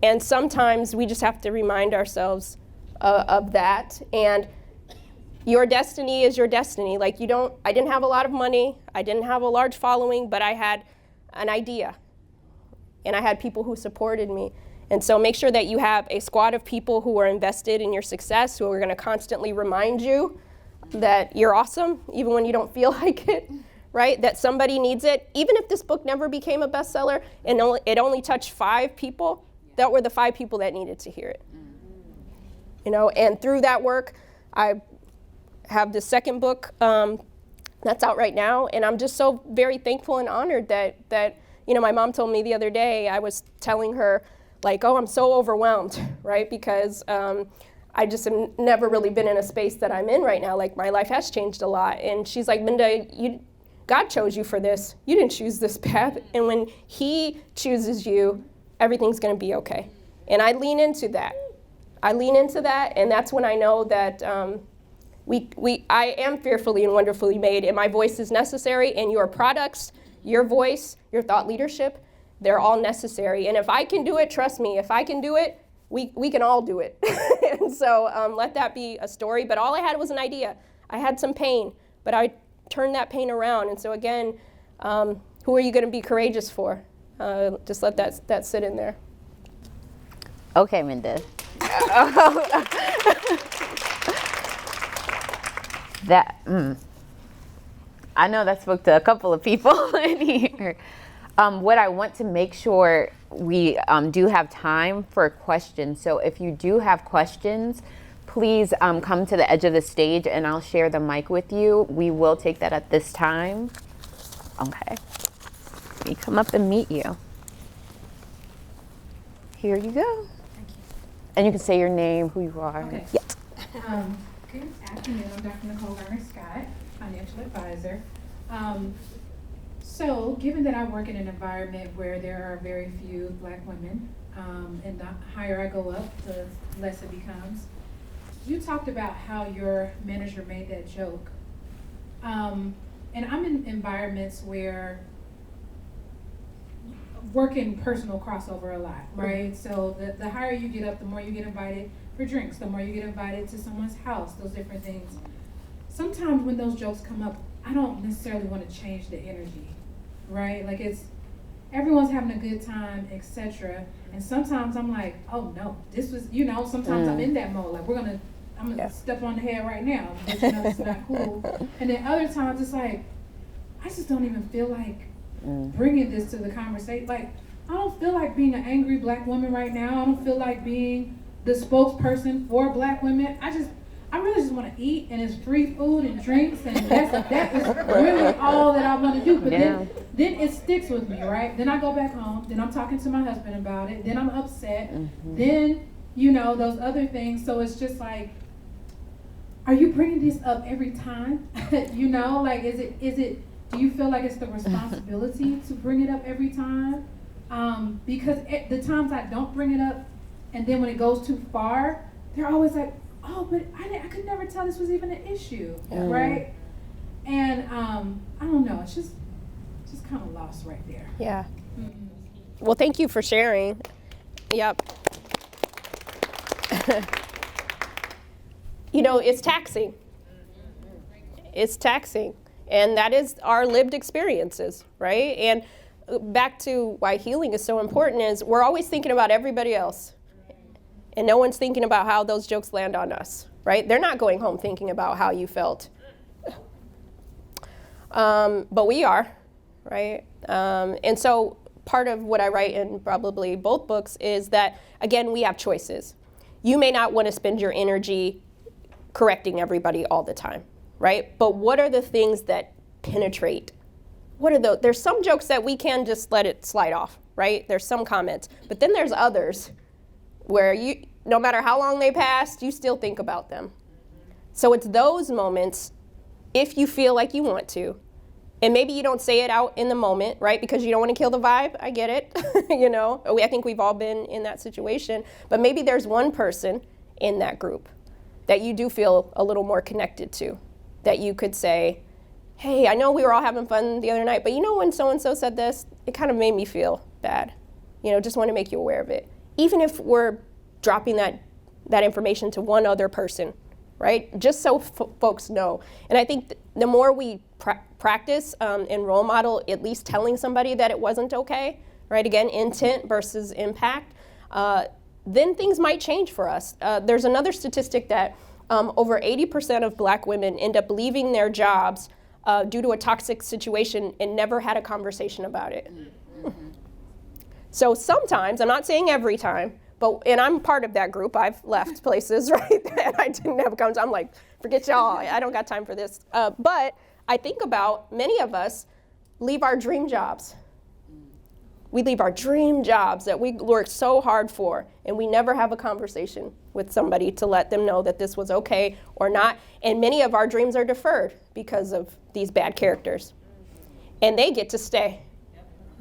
And sometimes we just have to remind ourselves of that. And your destiny is your destiny. Like, I didn't have a lot of money. I didn't have a large following, but I had an idea. And I had people who supported me. And so make sure that you have a squad of people who are invested in your success, who are going to constantly remind you that you're awesome, even when you don't feel like it, right? That somebody needs it. Even if this book never became a bestseller and it only touched 5 people, that were the 5 people that needed to hear it. You know, and through that work, I have the second book that's out right now, and I'm just so very thankful and honored that you know, my mom told me the other day, I was telling her, like, oh, I'm so overwhelmed, right? Because I just have never really been in a space that I'm in right now. Like, my life has changed a lot. And she's like, Minda, God chose you for this. You didn't choose this path. And when he chooses you, everything's going to be okay. And I lean into that. And that's when I know that I am fearfully and wonderfully made, and my voice is necessary, and your products, your voice, your thought leadership, they're all necessary. And if I can do it, trust me, if I can do it, we can all do it. And so let that be a story. But all I had was an idea. I had some pain, but I turned that pain around. And so again, who are you going to be courageous for? Just let that sit in there. Okay, Minda. I know that spoke to a couple of people in here. What I want to make sure we do have time for questions. So if you do have questions, please come to the edge of the stage and I'll share the mic with you. We will take that at this time. Okay. Let me come up and meet you. Here you go. Thank you. And you can say your name, who you are. Okay. Yes. Good afternoon. I'm Dr. Nicole Garner-Scott, financial advisor. So given that I work in an environment where there are very few Black women, and the higher I go up, the less it becomes, you talked about how your manager made that joke. And I'm in environments where work in personal crossover a lot, right? So the higher you get up, the more you get invited for drinks, the more you get invited to someone's house, those different things. Sometimes when those jokes come up, I don't necessarily want to change the energy, right? Like everyone's having a good time, etc. And sometimes I'm like, oh no, this was, sometimes I'm in that mode, like I'm gonna step on the head right now, because it's not cool. And then other times it's like, I just don't even feel like bringing this to the conversation. Like, I don't feel like being an angry Black woman right now. I don't feel like being the spokesperson for Black women. I really just want to eat, and it's free food and drinks, and that is really all that I want to do. But then it sticks with me, right? Then I go back home, then I'm talking to my husband about it, then I'm upset, then, those other things. So it's just like, are you bringing this up every time? Like, is it, do you feel like it's the responsibility to bring it up every time? Because the times I don't bring it up, and then when it goes too far, they're always like, oh, but I could never tell this was even an issue, right? And I don't know, it's just kind of lost right there. Yeah. Mm-hmm. Well, thank you for sharing. Yep. It's taxing. It's taxing. And that is our lived experiences, right? And back to why healing is so important is we're always thinking about everybody else. And no one's thinking about how those jokes land on us, right? They're not going home thinking about how you felt. But we are, right? And so part of what I write in probably both books is that, again, we have choices. You may not want to spend your energy correcting everybody all the time, right? But what are the things that penetrate? There's some jokes that we can just let it slide off, right? There's some comments. But then there's others where no matter how long they passed, you still think about them. So it's those moments, if you feel like you want to, and maybe you don't say it out in the moment, right? Because you don't want to kill the vibe. I get it. I think we've all been in that situation. But maybe there's one person in that group that you do feel a little more connected to, that you could say, hey, I know we were all having fun the other night, but when so-and-so said this, it kind of made me feel bad. Just want to make you aware of it. Even if we're dropping that information to one other person, right? Just so folks know. And I think the more we practice and role model at least telling somebody that it wasn't okay, right? Again, intent versus impact, then things might change for us. There's another statistic that over 80% of Black women end up leaving their jobs due to a toxic situation and never had a conversation about it. So sometimes, I'm not saying every time, and I'm part of that group. I've left places, right, that I didn't have a conversation. I'm like, forget y'all, I don't got time for this. But I think about many of us leave our dream jobs. We leave our dream jobs that we worked so hard for, and we never have a conversation with somebody to let them know that this was okay or not. And many of our dreams are deferred because of these bad characters. and they get to stay,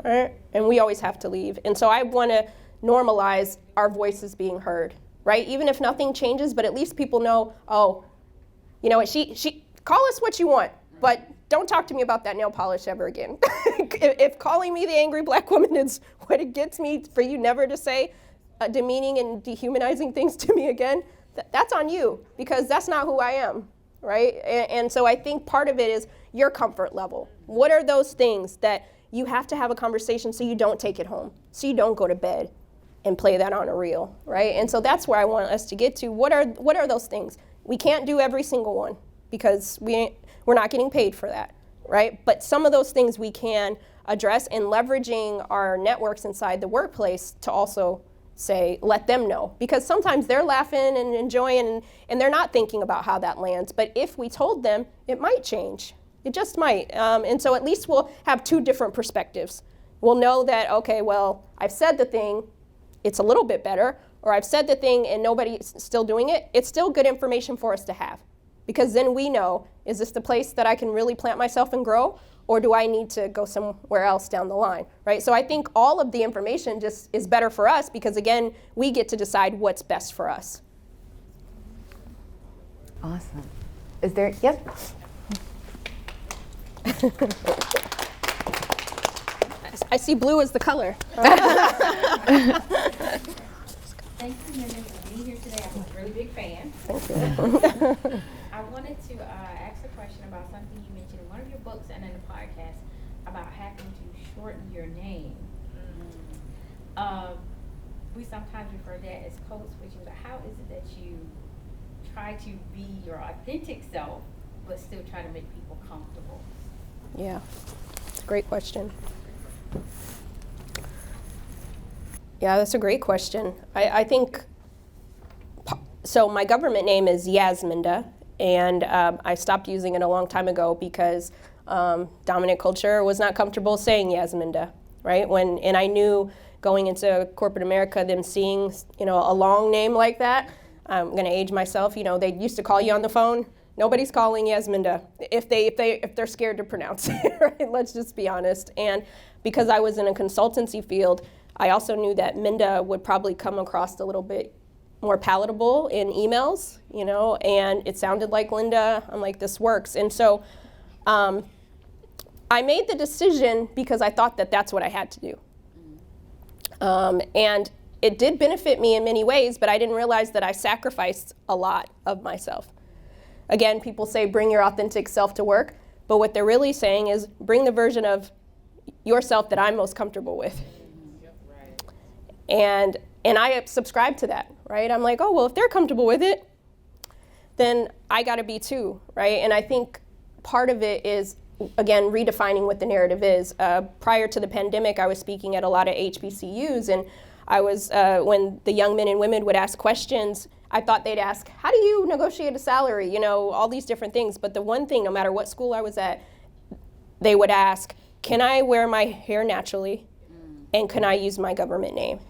right? And we always have to leave. And so I want to normalize our voices being heard, right? Even if nothing changes, but at least people know, oh, you know what, she call us what you want, but don't talk to me about that nail polish ever again. If calling me the angry black woman is what it gets me for you never to say demeaning and dehumanizing things to me again, that's on you, because that's not who I am, right? And so I think part of it is your comfort level. What are those things that you have to have a conversation so you don't take it home, so you don't go to bed and play that on a reel, right? And so that's where I want us to get to. What are those things? We can't do every single one because we're not getting paid for that, right? But some of those things we can address, and leveraging our networks inside the workplace to also say, let them know. Because sometimes they're laughing and enjoying and they're not thinking about how that lands. But if we told them, it might change. It just might. And so at least we'll have two different perspectives. We'll know that, okay, well, I've said the thing, it's a little bit better, or I've said the thing and nobody's still doing it. It's still good information for us to have. Because then we know, is this the place that I can really plant myself and grow? Or do I need to go somewhere else down the line, right? So I think all of the information just is better for us because, again, we get to decide what's best for us. Awesome. Is there, yep. I see blue as the color. Thank you, Minda, for being here today. I'm a really big fan. Thank you. I wanted to ask a question about something you mentioned in one of your books and in the podcast about having to shorten your name. We sometimes refer to that as code switching, but how is it that you try to be your authentic self, but still try to make people comfortable? Yeah, it's a great question. Yeah, that's a great question. I think, so my government name is Yasminda, and I stopped using it a long time ago because dominant culture was not comfortable saying Yasminda, right? And I knew going into corporate America, them seeing, a long name like that, I'm gonna age myself, they used to call you on the phone. Nobody's calling Yasminda if they're scared to pronounce it, right? Let's just be honest. And because I was in a consultancy field, I also knew that Minda would probably come across a little bit more palatable in emails, and it sounded like Linda. I'm like, this works. And so I made the decision because I thought that that's what I had to do. And it did benefit me in many ways, but I didn't realize that I sacrificed a lot of myself. Again, people say bring your authentic self to work, but what they're really saying is bring the version of yourself that I'm most comfortable with. And I subscribe to that, right? I'm like, oh, well, if they're comfortable with it, then I gotta be too, right? And I think part of it is, again, redefining what the narrative is. Prior to the pandemic, I was speaking at a lot of HBCUs, and I was, when the young men and women would ask questions, I thought they'd ask, how do you negotiate a salary? All these different things. But the one thing, no matter what school I was at, they would ask, can I wear my hair naturally? And can I use my government name?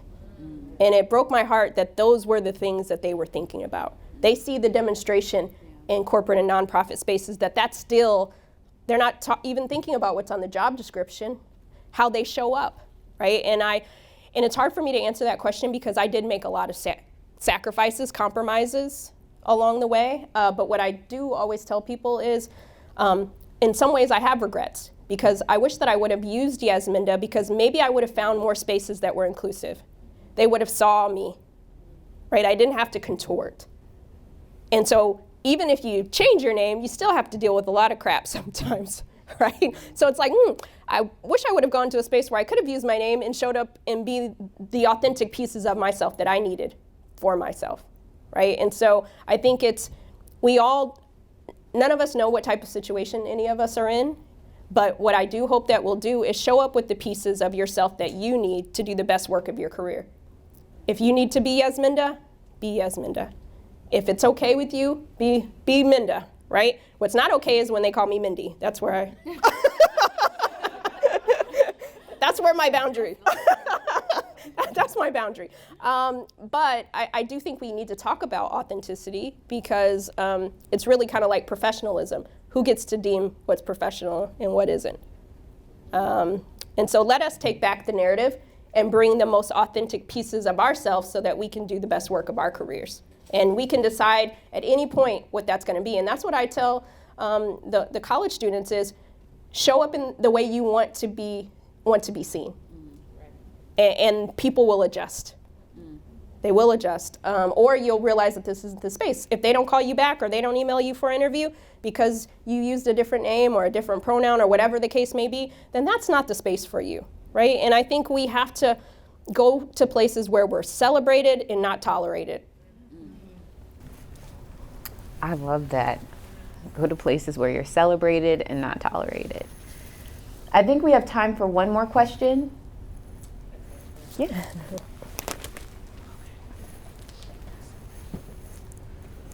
And it broke my heart that those were the things that they were thinking about. They see the demonstration in corporate and nonprofit spaces that's still, they're not even thinking about what's on the job description, how they show up, right? And it's hard for me to answer that question because I did make a lot of sacrifices, compromises along the way. But what I do always tell people is, in some ways I have regrets because I wish that I would have used Yasminda because maybe I would have found more spaces that were inclusive. They would have saw me, right? I didn't have to contort. And so even if you change your name, you still have to deal with a lot of crap sometimes, right? So it's like, I wish I would have gone to a space where I could have used my name and showed up and be the authentic pieces of myself that I needed for myself, right? And so I think none of us know what type of situation any of us are in, but what I do hope that we'll do is show up with the pieces of yourself that you need to do the best work of your career. If you need to be Yasminda, be Yasminda. If it's okay with you, be Minda, right? What's not okay is when they call me Mindy. That's where that's where my boundary. That's my boundary. But I do think we need to talk about authenticity because it's really kind of like professionalism. Who gets to deem what's professional and what isn't? And so let us take back the narrative and bring the most authentic pieces of ourselves so that we can do the best work of our careers. And we can decide at any point what that's going to be. And that's what I tell the college students is, show up in the way you want to be seen. And people will adjust. They will adjust. Or you'll realize that this isn't the space. If they don't call you back or they don't email you for an interview because you used a different name or a different pronoun or whatever the case may be, then that's not the space for you, right? And I think we have to go to places where we're celebrated and not tolerated. I love that. Go to places where you're celebrated and not tolerated. I think we have time for one more question. Yeah.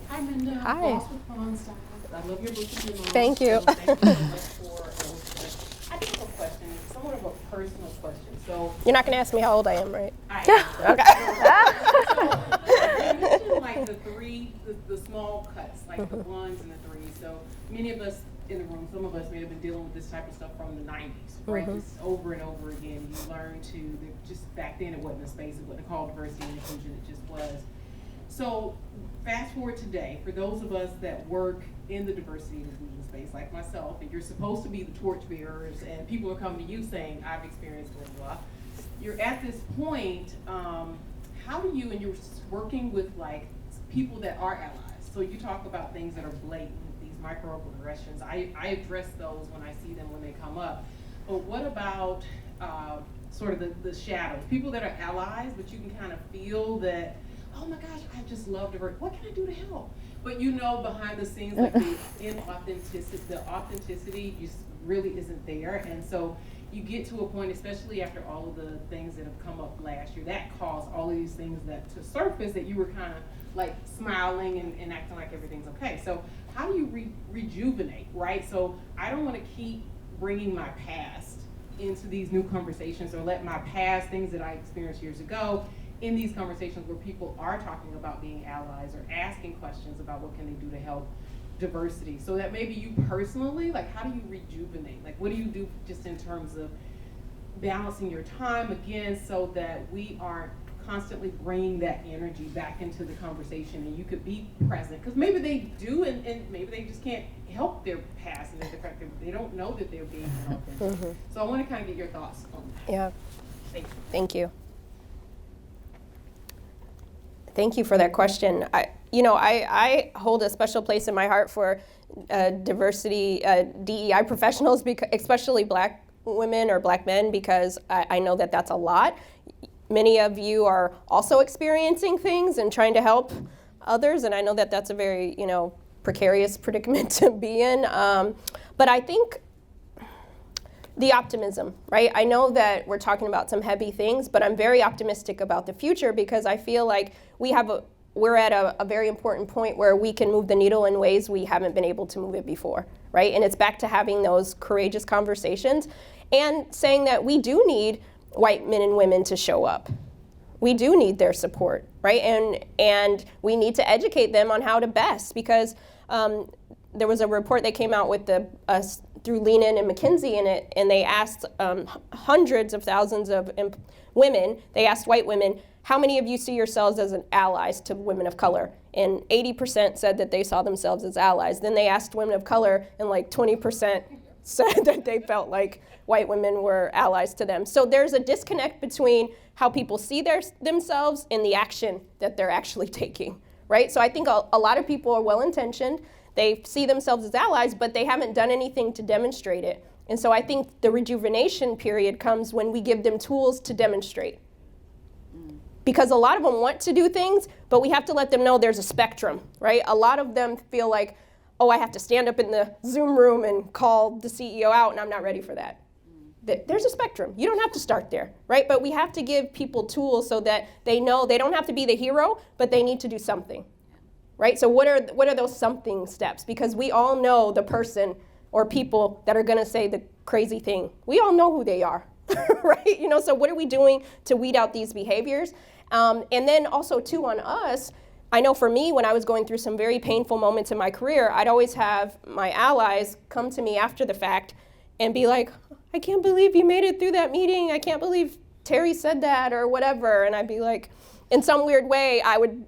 Hi, Minda. Hi. Lost with Pawn Style. I love your book and your mom. Thank you. Thank you so much for I do have a question, somewhat of a personal question. So You're not going to ask me how old I am, right? you mentioned like the three, the small cuts, like the ones and the threes. So many of us in the room, some of us may have been dealing with this type of stuff from the 90s, right? Just over and over again, you learn to, just back then it wasn't a space, it wasn't called diversity and inclusion, it just was. So fast forward today, for those of us that work in the diversity and inclusion space, like myself, and you're supposed to be the torchbearers, and people are coming to you saying, I've experienced blah, blah. You're at this point, how do you, and you're working with like people that are allies, so you talk about things that are blatant, these microaggressions. I address those when I see them when they come up. But what about sort of the shadows, people that are allies, but you can kind of feel that, oh my gosh, I just love diversity. What can I do to help? But you know, behind the scenes, like the authenticity just really isn't there. And so you get to a point, especially after all of the things that have come up last year, that caused all of these things that to surface, that you were kind of like smiling and acting like everything's okay. So how do you rejuvenate, right? So I don't want to keep bringing my past into these new conversations, or let my past, things that I experienced years ago, in these conversations where people are talking about being allies or asking questions about what can they do to help diversity. So that maybe you personally, like, how do you rejuvenate? Like, what do you do just in terms of balancing your time again, so that we aren't constantly bringing that energy back into the conversation and you could be present? Because maybe they do, and maybe they just can't help their past, and the fact that they don't know that they're being helped. So I want to kind of get your thoughts on that. Yeah. Thank you. Thank you. Thank you for that question. I hold a special place in my heart for diversity, DEI professionals, especially Black women or Black men, because I know that that's a lot. Many of you are also experiencing things and trying to help others, and I know that that's a very, precarious predicament to be in. But I think the optimism, right? I know that we're talking about some heavy things, but I'm very optimistic about the future, because I feel like we're at a very important point where we can move the needle in ways we haven't been able to move it before, right? And it's back to having those courageous conversations and saying that we do need white men and women to show up. We do need their support, right? And we need to educate them on how to best, because there was a report that came out with through Lean In and McKinsey in it, and they asked hundreds of thousands of women, they asked white women, how many of you see yourselves as allies to women of color? And 80% said that they saw themselves as allies. Then they asked women of color, and like 20% said that they felt like white women were allies to them. So there's a disconnect between how people see themselves and the action that they're actually taking, right? So I think a lot of people are well-intentioned. They see themselves as allies, but they haven't done anything to demonstrate it. And so I think the rejuvenation period comes when we give them tools to demonstrate. Because a lot of them want to do things, but we have to let them know there's a spectrum, right? A lot of them feel like, oh, I have to stand up in the Zoom room and call the CEO out, and I'm not ready for that. There's a spectrum. You don't have to start there, right? But we have to give people tools so that they know they don't have to be the hero, but they need to do something, right? So what are those something steps? Because we all know the person or people that are going to say the crazy thing. We all know who they are, right? So what are we doing to weed out these behaviors? And then also, too, on us, I know for me, when I was going through some very painful moments in my career, I'd always have my allies come to me after the fact and be like, I can't believe you made it through that meeting. I can't believe Terry said that or whatever. And I'd be like, in some weird way, I would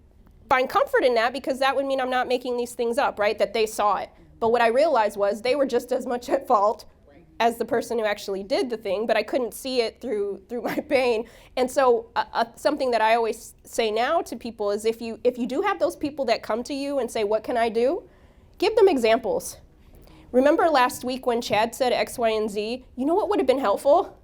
find comfort in that because that would mean I'm not making these things up, right? That they saw it. But what I realized was they were just as much at fault as the person who actually did the thing, but I couldn't see it through my pain. And so something that I always say now to people is if you do have those people that come to you and say, what can I do? Give them examples. Remember last week when Chad said X, Y, and Z? You know what would have been helpful?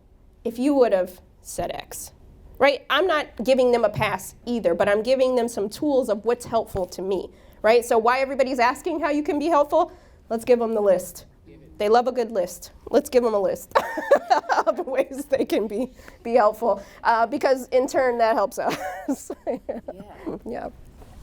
If you would have said X, right? I'm not giving them a pass either, but I'm giving them some tools of what's helpful to me, right? So why everybody's asking how you can be helpful? Let's give them the list. They love a good list. Let's give them a list of ways they can be helpful, because in turn that helps us. Yeah.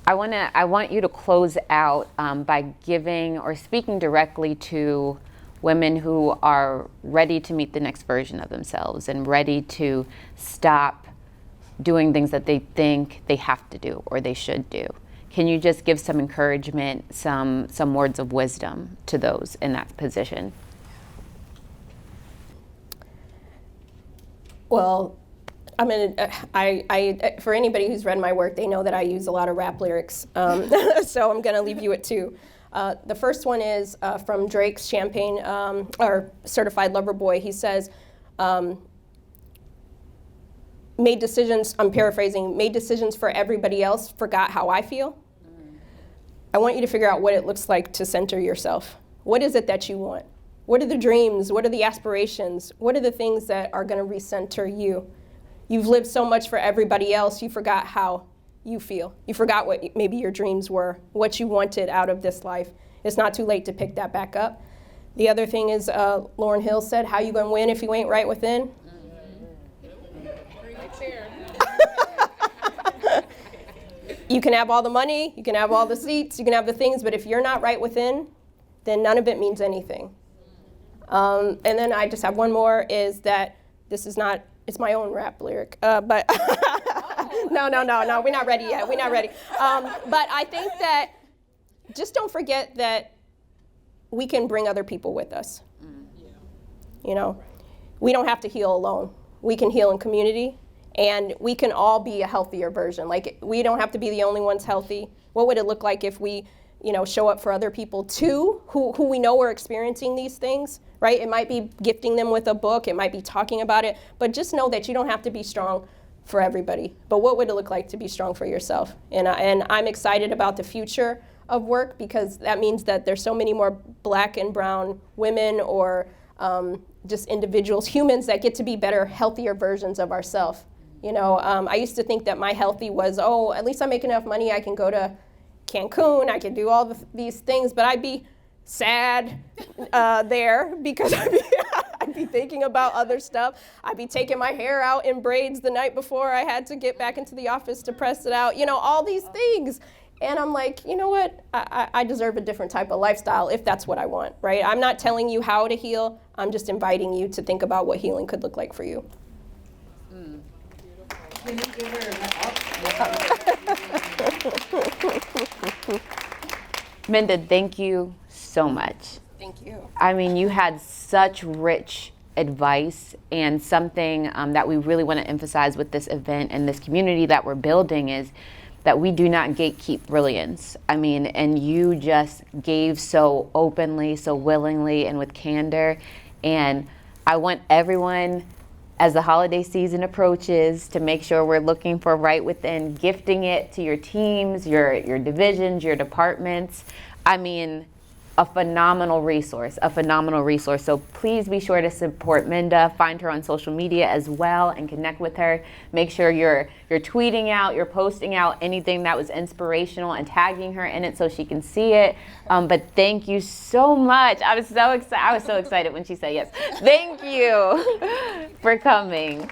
I want you to close out by giving or speaking directly to women who are ready to meet the next version of themselves and ready to stop doing things that they think they have to do or they should do. Can you just give some encouragement, some words of wisdom to those in that position? Well, I for anybody who's read my work, they know that I use a lot of rap lyrics. So I'm going to leave you with two. The first one is from Drake's Champagne, or Certified Lover Boy. He says, made decisions, I'm paraphrasing, made decisions for everybody else, forgot how I feel. I want you to figure out what it looks like to center yourself. What is it that you want? What are the dreams? What are the aspirations? What are the things that are going to recenter you? You've lived so much for everybody else, you forgot how you feel. You forgot what maybe your dreams were, what you wanted out of this life. It's not too late to pick that back up. The other thing is, Lauryn Hill said, how you going to win if you ain't right within? You can have all the money, you can have all the seats, you can have the things, but if you're not right within, then none of it means anything. And then I just have one more, is that this is not, it's my own rap lyric, but no, we're not ready yet, we're not ready. But I think that just don't forget that we can bring other people with us. You know, we don't have to heal alone. We can heal in community. And we can all be a healthier version. Like, we don't have to be the only ones healthy. What would it look like if we, show up for other people too, who we know are experiencing these things, right? It might be gifting them with a book. It might be talking about it. But just know that you don't have to be strong for everybody. But what would it look like to be strong for yourself? And I'm excited about the future of work, because that means that there's so many more Black and brown women or just individuals, humans that get to be better, healthier versions of ourselves. I used to think that my healthy was, at least I make enough money, I can go to Cancun, I can do all these things, but I'd be sad there because I'd be thinking about other stuff. I'd be taking my hair out in braids the night before I had to get back into the office to press it out, all these things. And I'm like, you know what, I deserve a different type of lifestyle if that's what I want, right? I'm not telling you how to heal, I'm just inviting you to think about what healing could look like for you. Can you give her Minda, thank you so much. Thank you. I mean, you had such rich advice, and something that we really want to emphasize with this event and this community that we're building is that we do not gatekeep brilliance. I mean, and you just gave so openly, so willingly, and with candor. And I want everyone, as the holiday season approaches, to make sure we're looking for right within, gifting it to your teams, your divisions, your departments. I mean, a phenomenal resource. So please be sure to support Minda. Find her on social media as well and connect with her. Make sure you're tweeting out, you're posting out anything that was inspirational and tagging her in it so she can see it. But thank you so much. I was so excited when she said yes. Thank you for coming.